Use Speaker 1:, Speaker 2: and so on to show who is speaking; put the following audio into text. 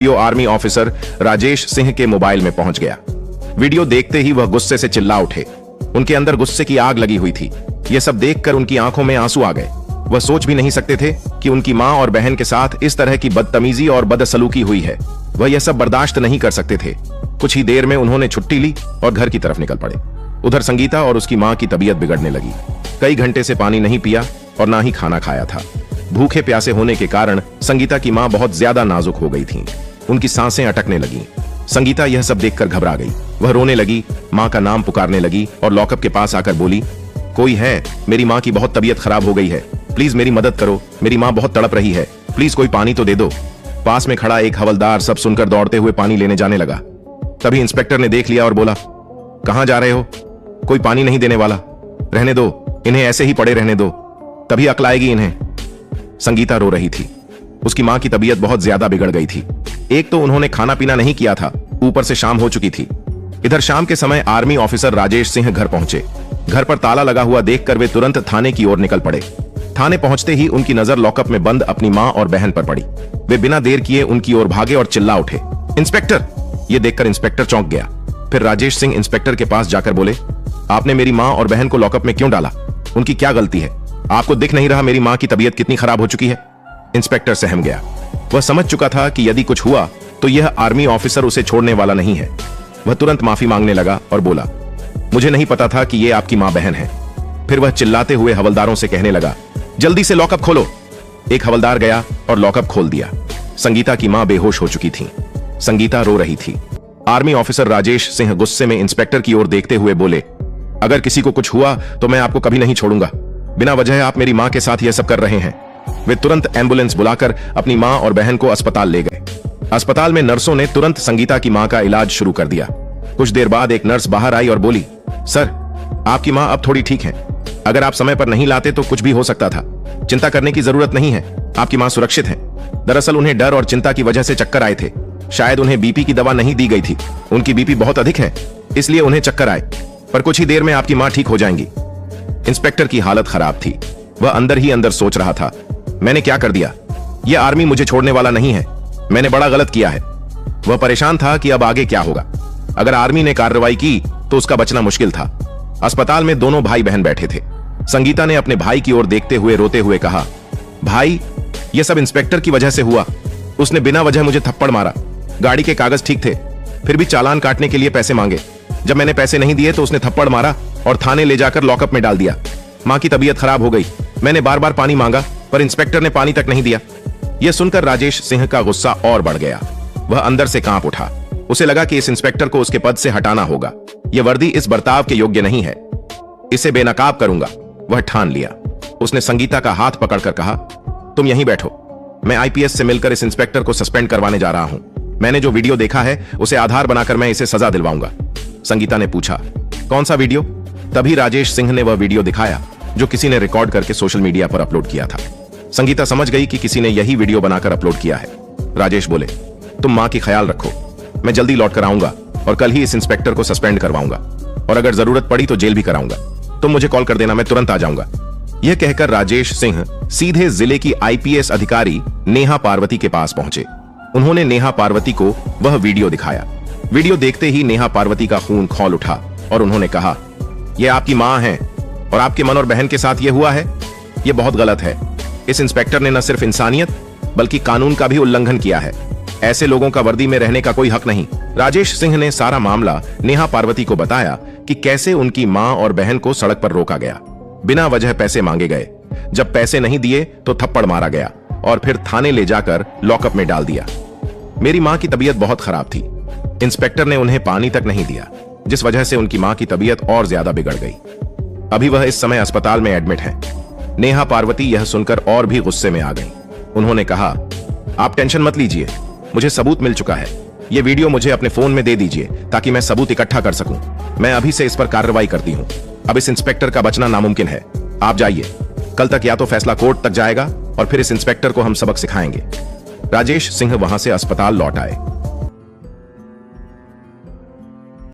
Speaker 1: Video army officer Rajesh Singh के mobile में पहुंच गया। वीडियो देखते ही वह गुस्से से चिल्ला उठे। उनके अंदर गुस्से की आग लगी हुई थी। यह सब देखकर उनकी आंखों में आंसू आ गए। वह सोच भी नहीं सकते थे कि उनकी मां और बहन के साथ इस तरह की बदतमीजी और बदसलूकी हुई है। वह यह सब बर्दाश्त नहीं कर सकते थे। कुछ ही देर में उन्होंने छुट्टी ली और घर की तरफ निकल पड़े। उधर संगीता और उसकी मां की तबीयत बिगड़ने लगी। कई घंटे से पानी नहीं पिया और ना ही खाना खाया था। भूखे प्यासे होने के कारण संगीता की मां बहुत ज्यादा नाजुक हो गई थी। उनकी सांसें अटकने लगी। संगीता यह सब देखकर घबरा गई। वह रोने लगी, मां का नाम पुकारने लगी और लॉकअप के पास आकर बोली, कोई है? मेरी मां की बहुत तबीयत खराब हो गई है, प्लीज मेरी मदद करो, मेरी मां बहुत तड़प रही है, प्लीज कोई पानी तो दे दो। पास में खड़ा एक हवलदार सब सुनकर दौड़ते हुए पानी लेने जाने लगा। तभी इंस्पेक्टर ने देख लिया और बोला, कहां जा रहे हो? कोई पानी नहीं देने वाला, रहने दो, इन्हें ऐसे ही पड़े रहने दो, तभी अक्ल आएगी इन्हें। संगीता रो रही थी। उसकी मां की तबीयत बहुत ज्यादा बिगड़ गई थी। एक तो उन्होंने खाना पीना नहीं किया था, ऊपर से शाम हो चुकी थी। इधर शाम के समय आर्मी ऑफिसर राजेश सिंह घर पहुंचे। घर पर ताला लगा हुआ देखकर वे तुरंत थाने की ओर निकल पड़े। थाने पहुंचते ही उनकी नजर लॉकअप में बंद अपनी मां और बहन पर पड़ी। वे बिना देर किए उनकी ओर भागे और चिल्ला उठे, इंस्पेक्टर! ये देखकर इंस्पेक्टर चौंक गया। फिर राजेश सिंह इंस्पेक्टर के पास जाकर बोले, आपने मेरी मां और बहन को लॉकअप में क्यों डाला? उनकी क्या गलती है? आपको दिख नहीं रहा मेरी मां की तबीयत कितनी खराब हो चुकी है? इंस्पेक्टर सहम गया। वह समझ चुका था कि यदि कुछ हुआ तो यह आर्मी ऑफिसर उसे छोड़ने वाला नहीं है। वह तुरंत माफी मांगने लगा और बोला, मुझे नहीं पता था कि ये आपकी मां बहन है। फिर वह चिल्लाते हुए हवलदारों से कहने लगा, जल्दी से लॉकअप खोलो। एक हवलदार गया और लॉकअप खोल दिया। संगीता की मां बेहोश हो चुकी थी। संगीता रो रही थी। आर्मी ऑफिसर राजेश सिंह गुस्से में इंस्पेक्टर की ओर देखते हुए बोले, अगर किसी को कुछ हुआ तो मैं आपको कभी नहीं छोड़ूंगा। बिना वजह आप मेरी मां के साथ यह सब कर रहे हैं। वे तुरंत एम्बुलेंस बुलाकर अपनी मां और बहन को अस्पताल ले गए। अस्पताल में नर्सों ने तुरंत संगीता की मां का इलाज शुरू कर दिया। कुछ देर बाद एक नर्स बाहर आई और बोली, सर, आपकी मां अब थोड़ी ठीक है। अगर आप समय पर नहीं लाते तो कुछ भी हो सकता था। चिंता करने की जरूरत नहीं है, आपकी मां सुरक्षित है। दरअसल उन्हें डर और चिंता की वजह से चक्कर आए थे। शायद उन्हें बीपी की दवा नहीं दी गई थी। उनकी बीपी बहुत अधिक है, इसलिए उन्हें चक्कर आए, पर कुछ ही देर में आपकी मां ठीक हो जाएंगी। इंस्पेक्टर की हालत खराब थी। वह अंदर ही अंदर सोच रहा था, मैंने क्या कर दिया? यह आर्मी मुझे छोड़ने वाला नहीं है, मैंने बड़ा गलत किया है। वह परेशान था कि अब आगे क्या होगा। अगर आर्मी ने कार्रवाई की तो उसका बचना मुश्किल था। अस्पताल में दोनों भाई बहन बैठे थे। संगीता ने अपने भाई की ओर देखते हुए रोते हुए कहा, भाई, यह सब इंस्पेक्टर की वजह से हुआ। उसने बिना वजह मुझे थप्पड़ मारा। गाड़ी के कागज ठीक थे, फिर भी चालान काटने के लिए पैसे मांगे। जब मैंने पैसे नहीं दिए तो उसने थप्पड़ मारा और थाने ले जाकर लॉकअप में डाल दिया। मां की तबीयत खराब हो गई। मैंने बार बार पानी मांगा, पर इंस्पेक्टर ने पानी तक नहीं दिया। यह सुनकर राजेश सिंह का गुस्सा और बढ़ गया। वह अंदर से कांप उठा। उसे लगा कि इस इंस्पेक्टर को उसके पद से हटाना होगा। यह वर्दी इस बर्ताव के योग्य नहीं है। इसे बेनकाब करूंगा, वह ठान लिया। उसने संगीता का हाथ पकड़कर कहा, तुम यहीं बैठो, मैं आईपीएस से मिलकर इस इंस्पेक्टर को सस्पेंड करवाने जा रहा हूं। मैंने जो वीडियो देखा है उसे आधार बनाकर मैं इसे सजा दिलवाऊंगा। संगीता ने पूछा, कौन सा वीडियो? तभी राजेश सिंह ने वह वीडियो दिखाया जो किसी ने रिकॉर्ड करके सोशल मीडिया पर अपलोड किया था। संगीता समझ गई कि किसी ने यही वीडियो बनाकर अपलोड किया है। राजेश बोले, तुम मां की ख्याल रखो, मैं जल्दी लौट कर आऊंगा और कल ही इस इंस्पेक्टर को सस्पेंड करवाऊंगा और अगर जरूरत पड़ी तो जेल भी कराऊंगा। तुम मुझे कॉल कर देना, मैं तुरंत आ जाऊंगा। यह कहकर राजेश सिंह सीधे जिले की आईपीएस अधिकारी नेहा पार्वती के पास पहुंचे। उन्होंने नेहा पार्वती को वह वीडियो दिखाया। वीडियो देखते ही नेहा पार्वती का खून खौल उठा और उन्होंने कहा, यह आपकी मां है और आपके मन और बहन के साथ यह हुआ है। यह बहुत गलत है। इस इंस्पेक्टर ने न सिर्फ इंसानियत बल्कि कानून का भी उल्लंघन किया है। ऐसे लोगों का वर्दी में रहने का कोई हक नहीं। राजेश सिंह ने सारा मामला नेहा पार्वती को बताया कि कैसे उनकी मां और बहन को सड़क पर रोका गया, बिना वजह पैसे मांगे गए। जब पैसे नहीं दिए तो थप्पड़ मारा गया और फिर थाने ले जाकर लॉकअप में डाल दिया। मेरी मां की तबीयत बहुत खराब थी। इंस्पेक्टर ने उन्हें पानी तक नहीं दिया, जिस वजह से उनकी मां की तबीयत और ज्यादा बिगड़ गई। अभी वह इस समय अस्पताल में एडमिट है। नेहा पार्वती यह सुनकर और भी गुस्से में आ गई। उन्होंने कहा, आप टेंशन मत लीजिए, मुझे सबूत मिल चुका है। यह वीडियो मुझे अपने फोन में दे दीजिए ताकि मैं सबूत इकट्ठा कर सकूं। मैं अभी से इस पर कार्रवाई करती हूं। अब इस इंस्पेक्टर का बचना नामुमकिन है। आप जाइए, कल तक या तो फैसला कोर्ट तक जाएगा और फिर इस इंस्पेक्टर को हम सबक सिखाएंगे। राजेश सिंह वहां से अस्पताल लौट आए।